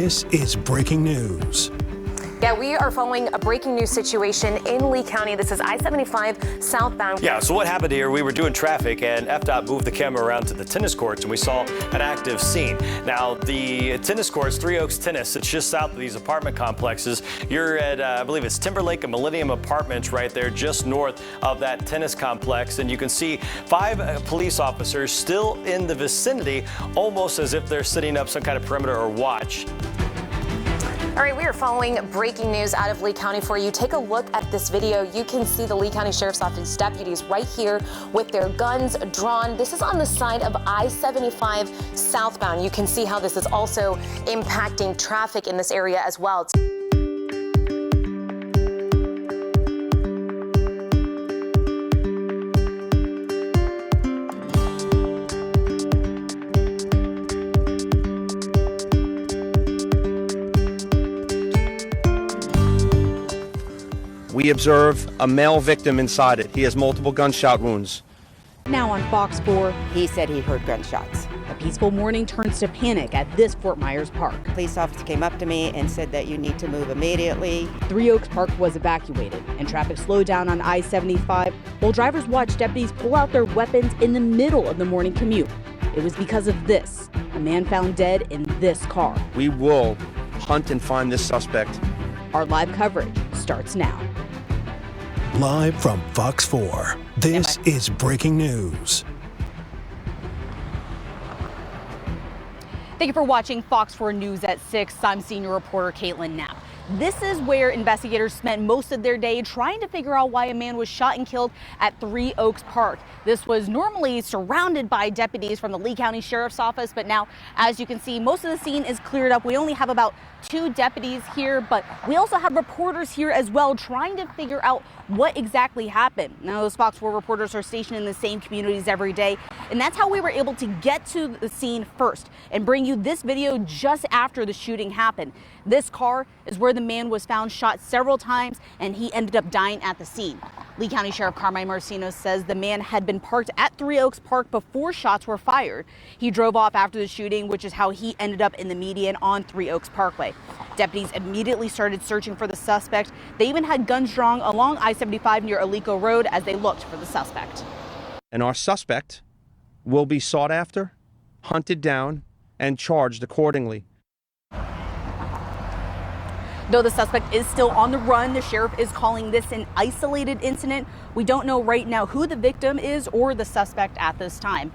This is breaking news. Yeah, we are following a breaking news situation in Lee County. This is I-75 southbound. Yeah, so what happened here, we were doing traffic and FDOT moved the camera around to the tennis courts and we saw an active scene. Now, the tennis courts, Three Oaks Tennis, it's just south of these apartment complexes. You're at, I believe it's Timberlake and Millennium Apartments right there, just north of that tennis complex. And you can see 5 police officers still in the vicinity, almost as if they're setting up some kind of perimeter or watch. All right, we are following breaking news out of Lee County for you. Take a look at this video. You can see the Lee County Sheriff's Office deputies right here with their guns drawn. This is on the side of I-75 southbound. You can see how this is also impacting traffic in this area as well. We observe a male victim inside it. He has multiple gunshot wounds. Now on Fox 4, he said he heard gunshots. A peaceful morning turns to panic at this Fort Myers park. Police officer came up to me and said that you need to move immediately. Three Oaks Park was evacuated and traffic slowed down on I-75 while drivers watched deputies pull out their weapons in the middle of the morning commute. It was because of this, a man found dead in this car. We will hunt and find this suspect. Our live coverage starts now. Live from Fox 4, this is breaking news. Thank you for watching Fox 4 News at 6. I'm senior reporter Caitlin Knapp. This is where investigators spent most of their day trying to figure out why a man was shot and killed at Three Oaks Park. This was normally surrounded by deputies from the Lee County Sheriff's Office, but now, as you can see, most of the scene is cleared up. We only have about 2 deputies here, but we also have reporters here as well trying to figure out what exactly happened. Now, those Fox 4 reporters are stationed in the same communities every day, and that's how we were able to get to the scene first and bring you this video just after the shooting happened. This car is where the man was found shot several times, and he ended up dying at the scene. Lee County Sheriff Carmine Marcino says the man had been parked at Three Oaks Park before shots were fired. He drove off after the shooting, which is how he ended up in the median on Three Oaks Parkway. Deputies immediately started searching for the suspect. They even had guns drawn along I-75 near Alico Road as they looked for the suspect. And our suspect will be sought after, hunted down, and charged accordingly. Though the suspect is still on the run, the sheriff is calling this an isolated incident. We don't know right now who the victim is or the suspect at this time.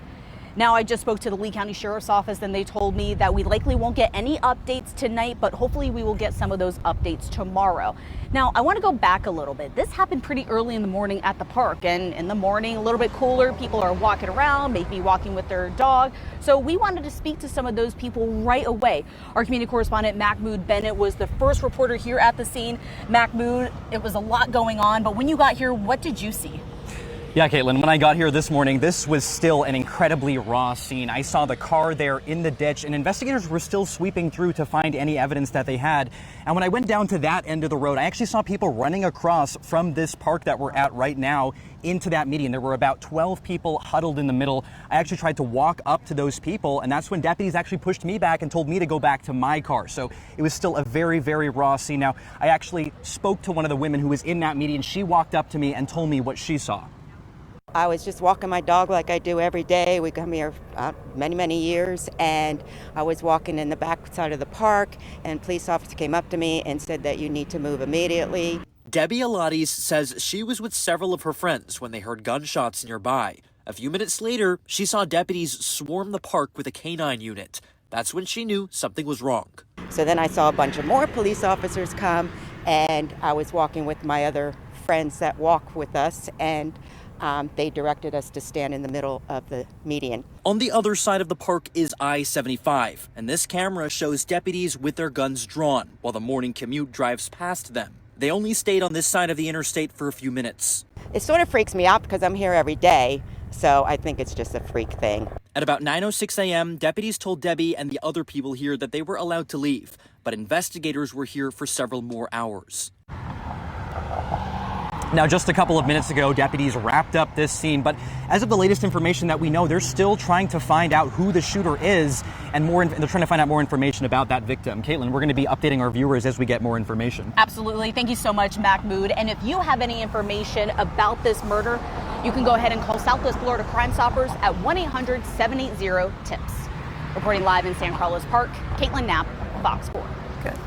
Now, I just spoke to the Lee County Sheriff's Office and they told me that we likely won't get any updates tonight, but hopefully we will get some of those updates tomorrow. Now, I want to go back a little bit. This happened pretty early in the morning at the park, and in the morning, a little bit cooler, people are walking around, maybe walking with their dog. So we wanted to speak to some of those people right away. Our community correspondent, Mahmoud Bennett, was the first reporter here at the scene. Mahmoud, it was a lot going on, but when you got here, what did you see? Yeah, Caitlin, when I got here this morning, this was still an incredibly raw scene. I saw the car there in the ditch, and investigators were still sweeping through to find any evidence that they had. And when I went down to that end of the road, I actually saw people running across from this park that we're at right now into that median. There were about 12 people huddled in the middle. I actually tried to walk up to those people, and that's when deputies actually pushed me back and told me to go back to my car. So it was still a very, very raw scene. Now, I actually spoke to one of the women who was in that median. She walked up to me and told me what she saw. I was just walking my dog like I do every day. We come here many, many years, and I was walking in the back side of the park, and a police officer came up to me and said that you need to move immediately. Debbie Alades says she was with several of her friends when they heard gunshots nearby. A few minutes later, she saw deputies swarm the park with a canine unit. That's when she knew something was wrong. So then I saw a bunch of more police officers come, and I was walking with my other friends that walk with us, and they directed us to stand in the middle of the median. On the other side of the park is I-75, and this camera shows deputies with their guns drawn while the morning commute drives past them. They only stayed on this side of the interstate for a few minutes. It sort of freaks me out because I'm here every day, so I think it's just a freak thing. At about 9:06 a.m., deputies told Debbie and the other people here that they were allowed to leave, but investigators were here for several more hours. Now, just a couple of minutes ago, deputies wrapped up this scene, but as of the latest information that we know, they're still trying to find out who the shooter is, and they're trying to find out more information about that victim. Caitlin, we're going to be updating our viewers as we get more information. Absolutely. Thank you so much, Mahmoud. And if you have any information about this murder, you can go ahead and call Southwest Florida Crime Stoppers at 1-800-780-TIPS. Reporting live in San Carlos Park, Caitlin Knapp, Fox 4. Good.